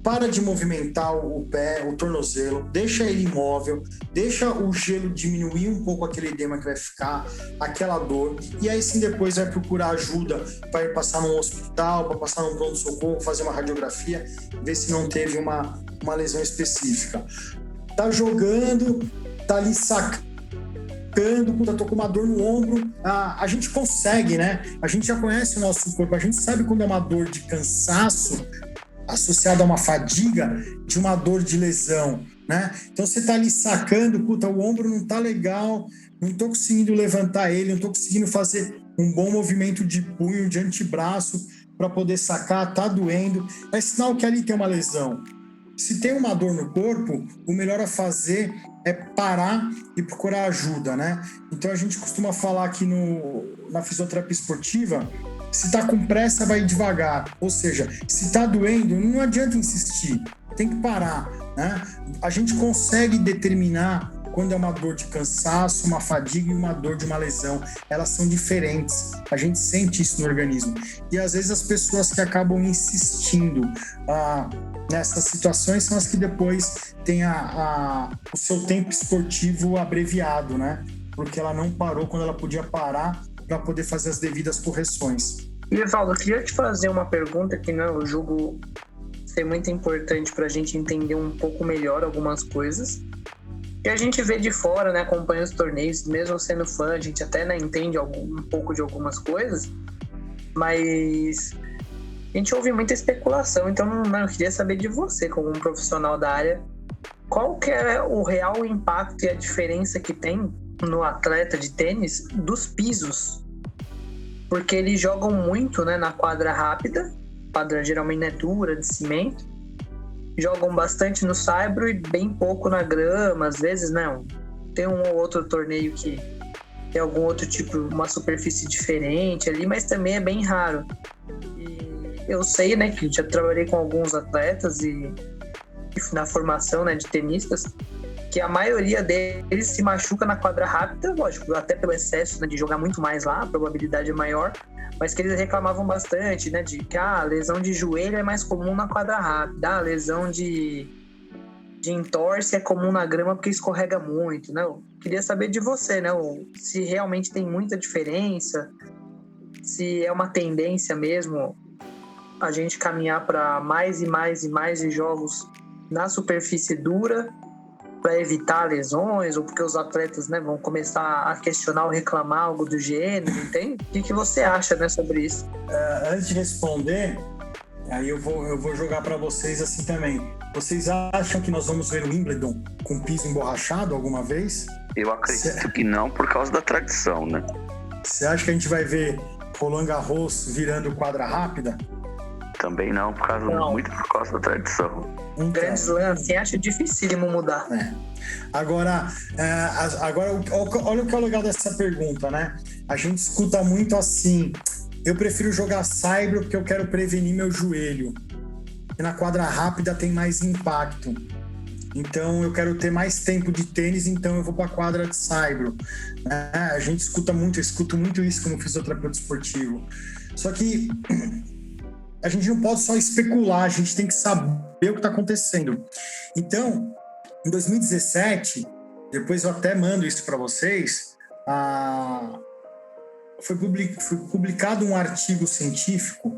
para de movimentar o pé, o tornozelo, deixa ele imóvel, deixa o gelo diminuir um pouco aquele edema que vai ficar, aquela dor, e aí sim depois vai procurar ajuda para ir passar num hospital, para passar num pronto-socorro, fazer uma radiografia, ver se não teve uma lesão específica. Tá jogando, tá ali sacando, tô com uma dor no ombro, a gente consegue, né? A gente já conhece o nosso corpo, a gente sabe quando é uma dor de cansaço associada a uma fadiga, de uma dor de lesão, né? Então você tá ali sacando, o ombro não tá legal, não tô conseguindo levantar ele, não tô conseguindo fazer um bom movimento de punho, de antebraço para poder sacar, tá doendo, é sinal que ali tem uma lesão. Se tem uma dor no corpo, o melhor a fazer é parar e procurar ajuda, né? Então a gente costuma falar aqui na fisioterapia esportiva, se tá com pressa, vai devagar. Ou seja, se tá doendo, não adianta insistir, tem que parar, né? A gente consegue determinar quando é uma dor de cansaço, uma fadiga e uma dor de uma lesão. Elas são diferentes, a gente sente isso no organismo. E às vezes as pessoas que acabam insistindo nessas situações são as que depois têm o seu tempo esportivo abreviado, né? Porque ela não parou quando ela podia parar para poder fazer as devidas correções. E, Evaldo, eu queria te fazer uma pergunta que eu julgo ser muito importante para a gente entender um pouco melhor algumas coisas. Que a gente vê de fora, né, acompanha os torneios, mesmo sendo fã, a gente até entende um pouco de algumas coisas, mas a gente ouve muita especulação. Então, eu queria saber de você, como um profissional da área, qual que é o real impacto e a diferença que tem no atleta de tênis dos pisos? Porque eles jogam muito, né, na quadra rápida, quadra geralmente é dura, de cimento, jogam bastante no saibro e bem pouco na grama, às vezes não. Tem um ou outro torneio que tem algum outro tipo, uma superfície diferente ali, mas também é bem raro. E eu sei, né, que já trabalhei com alguns atletas e na formação, né, de tenistas, que a maioria deles se machuca na quadra rápida, lógico, até pelo excesso, né, de jogar muito mais lá, a probabilidade é maior, mas que eles reclamavam bastante, né, de que a lesão de joelho é mais comum na quadra rápida, a lesão de entorse é comum na grama porque escorrega muito, né? Eu queria saber de você, né, se realmente tem muita diferença, se é uma tendência mesmo a gente caminhar para mais e mais e mais jogos na superfície dura para evitar lesões, ou porque os atletas, né, vão começar a questionar ou reclamar algo do gênero, entende? O que você acha, né, sobre isso? Antes de responder, aí eu vou jogar para vocês assim também. Vocês acham que nós vamos ver o Wimbledon com piso emborrachado alguma vez? Eu acredito que não, por causa da tradição, né? Você acha que a gente vai ver Roland Garros virando quadra rápida? Também não, muito por causa da tradição. Grand Slam, assim, acho dificílimo mudar. Agora, olha o que é o legal dessa pergunta, né? A gente escuta muito assim, eu prefiro jogar saibro porque eu quero prevenir meu joelho. E na quadra rápida tem mais impacto. Então eu quero ter mais tempo de tênis, então eu vou para a quadra de saibro. A gente eu escuto muito isso como fisioterapeuta esportivo. Só que a gente não pode só especular, a gente tem que saber o que está acontecendo. Então, em 2017, depois eu até mando isso para vocês, foi publicado um artigo científico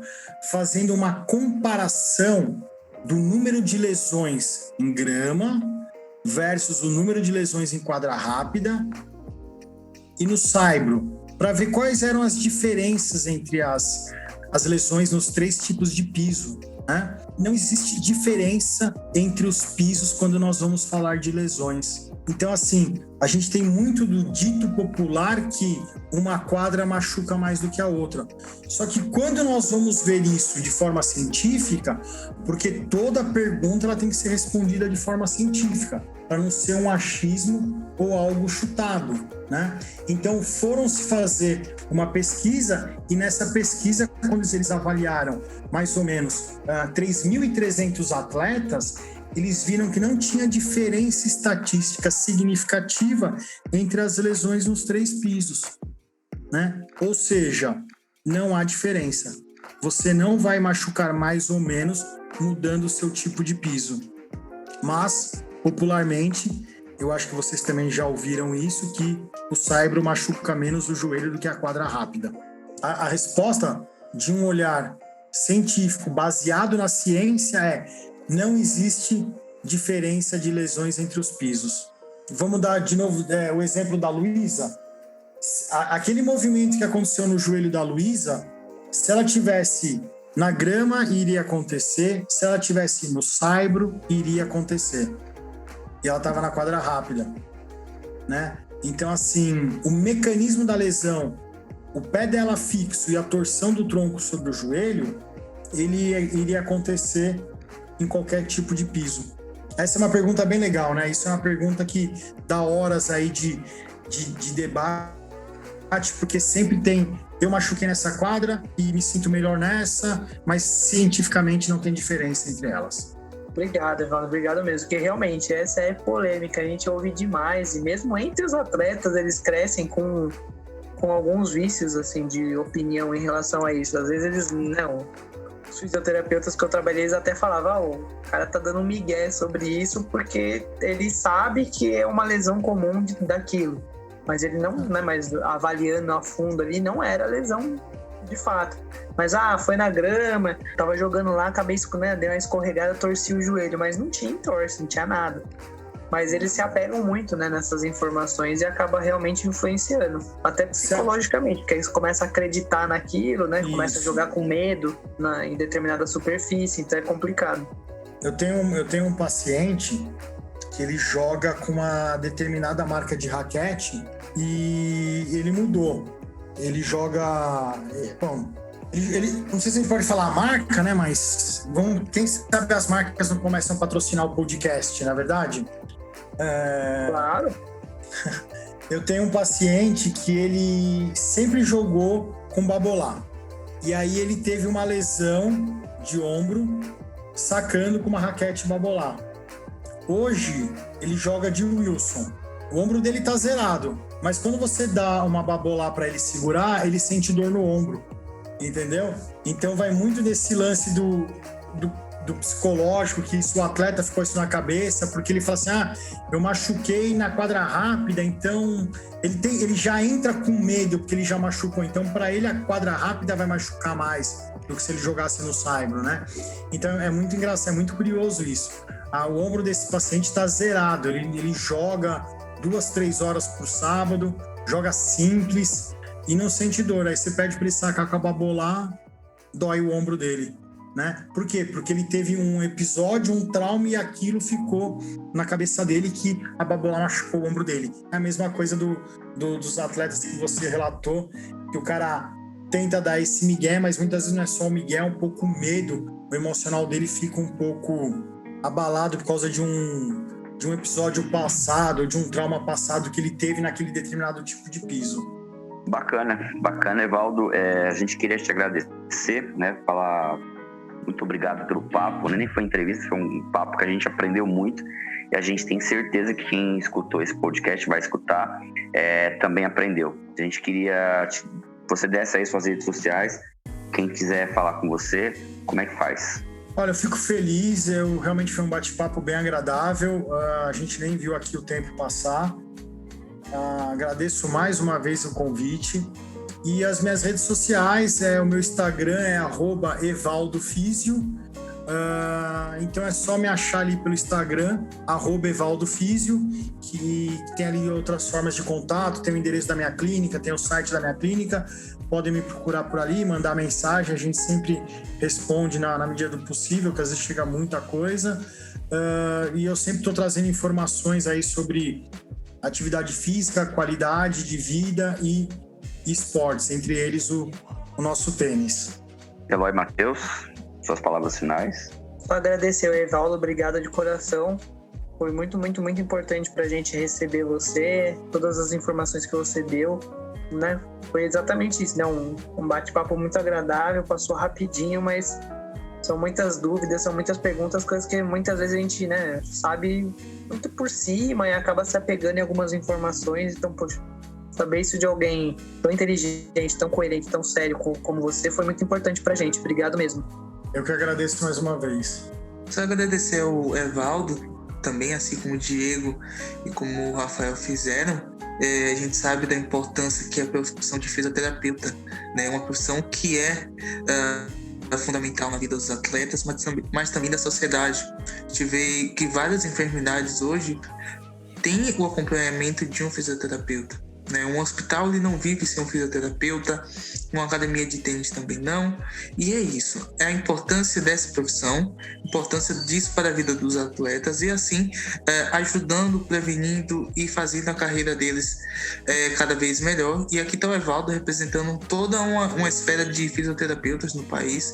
fazendo uma comparação do número de lesões em grama versus o número de lesões em quadra rápida e no saibro, para ver quais eram as diferenças entre as lesões nos 3 tipos de piso, né? Não existe diferença entre os pisos quando nós vamos falar de lesões. Então, assim, a gente tem muito do dito popular que uma quadra machuca mais do que a outra. Só que quando nós vamos ver isso de forma científica, porque toda pergunta ela tem que ser respondida de forma científica, para não ser um achismo ou algo chutado, né? Então, foram se fazer uma pesquisa e nessa pesquisa, quando eles avaliaram mais ou menos 3.300 atletas, eles viram que não tinha diferença estatística significativa entre as lesões nos 3 pisos, né? Ou seja, não há diferença. Você não vai machucar mais ou menos mudando o seu tipo de piso. Mas, popularmente, eu acho que vocês também já ouviram isso, que o saibro machuca menos o joelho do que a quadra rápida. A resposta de um olhar científico baseado na ciência é: não existe diferença de lesões entre os pisos. Vamos dar de novo o exemplo da Luísa. Aquele movimento que aconteceu no joelho da Luísa, se ela tivesse na grama, iria acontecer. Se ela tivesse no saibro, iria acontecer. E ela estava na quadra rápida, né? Então, assim, o mecanismo da lesão, o pé dela fixo e a torção do tronco sobre o joelho, ele iria acontecer em qualquer tipo de piso. Essa é uma pergunta bem legal, né? Isso é uma pergunta que dá horas aí de debate, porque sempre tem, eu machuquei nessa quadra e me sinto melhor nessa, mas cientificamente não tem diferença entre elas. Obrigado, Evandro, obrigado mesmo, porque realmente essa é polêmica, a gente ouve demais, e mesmo entre os atletas eles crescem com alguns vícios, assim, de opinião em relação a isso. Às vezes eles, não, os fisioterapeutas que eu trabalhei, eles até falavam, o cara tá dando um migué sobre isso porque ele sabe que é uma lesão comum daquilo, mas ele não, né, mas avaliando a fundo ali, não era lesão de fato. Mas, foi na grama, tava jogando lá, acabei, né, dei uma escorregada, torci o joelho, mas não tinha entorse, não tinha nada. Mas eles se apegam muito, né, nessas informações e acaba realmente influenciando, até psicologicamente, porque eles começam a acreditar naquilo, né, começam a jogar com medo em determinada superfície, então é complicado. Eu tenho um paciente que ele joga com uma determinada marca de raquete e ele mudou. Ele joga... Bom, ele, não sei se a gente pode falar a marca, né? Mas quem sabe as marcas não começam a patrocinar o podcast, na verdade? Claro. Eu tenho um paciente que ele sempre jogou com babolá. E aí ele teve uma lesão de ombro sacando com uma raquete babolá. Hoje ele joga de Wilson. O ombro dele tá zerado, mas quando você dá uma babolá para ele segurar, ele sente dor no ombro, entendeu? Então vai muito desse lance do psicológico, que isso, o atleta ficou isso na cabeça, porque ele fala assim, eu machuquei na quadra rápida, então ele já entra com medo, porque ele já machucou, então para ele a quadra rápida vai machucar mais do que se ele jogasse no saibro, né? Então é muito engraçado, é muito curioso isso. O ombro desse paciente está zerado, ele joga 2-3 horas por sábado, joga simples e não sente dor. Aí você pede para ele sacar com a babolá, dói o ombro dele. né? Por quê? Porque ele teve um episódio, um trauma, e aquilo ficou na cabeça dele, que a bola machucou o ombro dele. É a mesma coisa dos atletas que você relatou, que o cara tenta dar esse migué, mas muitas vezes não é só o migué, é um pouco o medo. O emocional dele fica um pouco abalado por causa de um episódio passado, de um trauma passado que ele teve naquele determinado tipo de piso. Bacana, Evaldo. A gente queria te agradecer, né? Falar muito obrigado pelo papo, né? Nem foi entrevista, foi um papo que a gente aprendeu muito, e a gente tem certeza que quem escutou esse podcast vai escutar, também aprendeu. A gente queria que você desse aí suas redes sociais, quem quiser falar com você, como é que faz? Olha, eu fico feliz, realmente foi um bate-papo bem agradável, a gente nem viu aqui o tempo passar. Agradeço mais uma vez o convite. E as minhas redes sociais, o meu Instagram é @evaldofísio. Então é só me achar ali pelo Instagram, @evaldofísio, que tem ali outras formas de contato, tem o endereço da minha clínica, tem o site da minha clínica, podem me procurar por ali, mandar mensagem, a gente sempre responde na medida do possível, que às vezes chega muita coisa. E eu sempre estou trazendo informações aí sobre atividade física, qualidade de vida e esportes, entre eles o nosso tênis. Eloy Matheus, suas palavras finais. Só agradecer ao Evaldo, obrigado de coração. Foi muito, muito, muito importante pra gente receber você, todas as informações que você deu, né? Foi exatamente isso, né? Um bate-papo muito agradável, passou rapidinho, mas são muitas dúvidas, são muitas perguntas, coisas que muitas vezes a gente, né, sabe muito por cima e acaba se apegando em algumas informações. Então, poxa, saber isso de alguém tão inteligente, tão coerente, tão sério como você foi muito importante pra gente. Obrigado mesmo. Eu que agradeço mais uma vez. Só agradecer ao Evaldo também, assim como o Diego e como o Rafael fizeram. A gente sabe da importância que é a profissão de fisioterapeuta, né? Uma profissão que é fundamental na vida dos atletas, mas também da sociedade. A gente vê que várias enfermidades hoje têm o acompanhamento de um fisioterapeuta, né? Um hospital ele não vive sem um fisioterapeuta, uma academia de tênis também não, e é isso, é a importância dessa profissão, a importância disso para a vida dos atletas, e assim ajudando, prevenindo e fazendo a carreira deles cada vez melhor. E aqui está o Evaldo representando toda uma esfera de fisioterapeutas no país,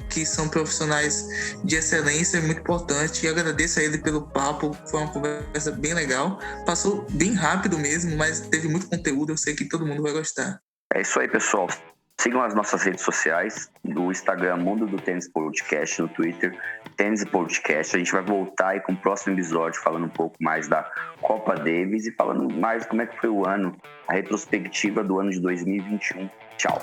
que são profissionais de excelência, muito importante, e agradeço a ele pelo papo, foi uma conversa bem legal, passou bem rápido mesmo, mas teve muito conteúdo, eu sei que todo mundo vai gostar. É isso aí, pessoal. Sigam as nossas redes sociais, no Instagram, Mundo do Tênis Podcast, no Twitter, Tênis Podcast. A gente vai voltar aí com o próximo episódio falando um pouco mais da Copa Davis e falando mais como é que foi o ano, a retrospectiva do ano de 2021. Tchau.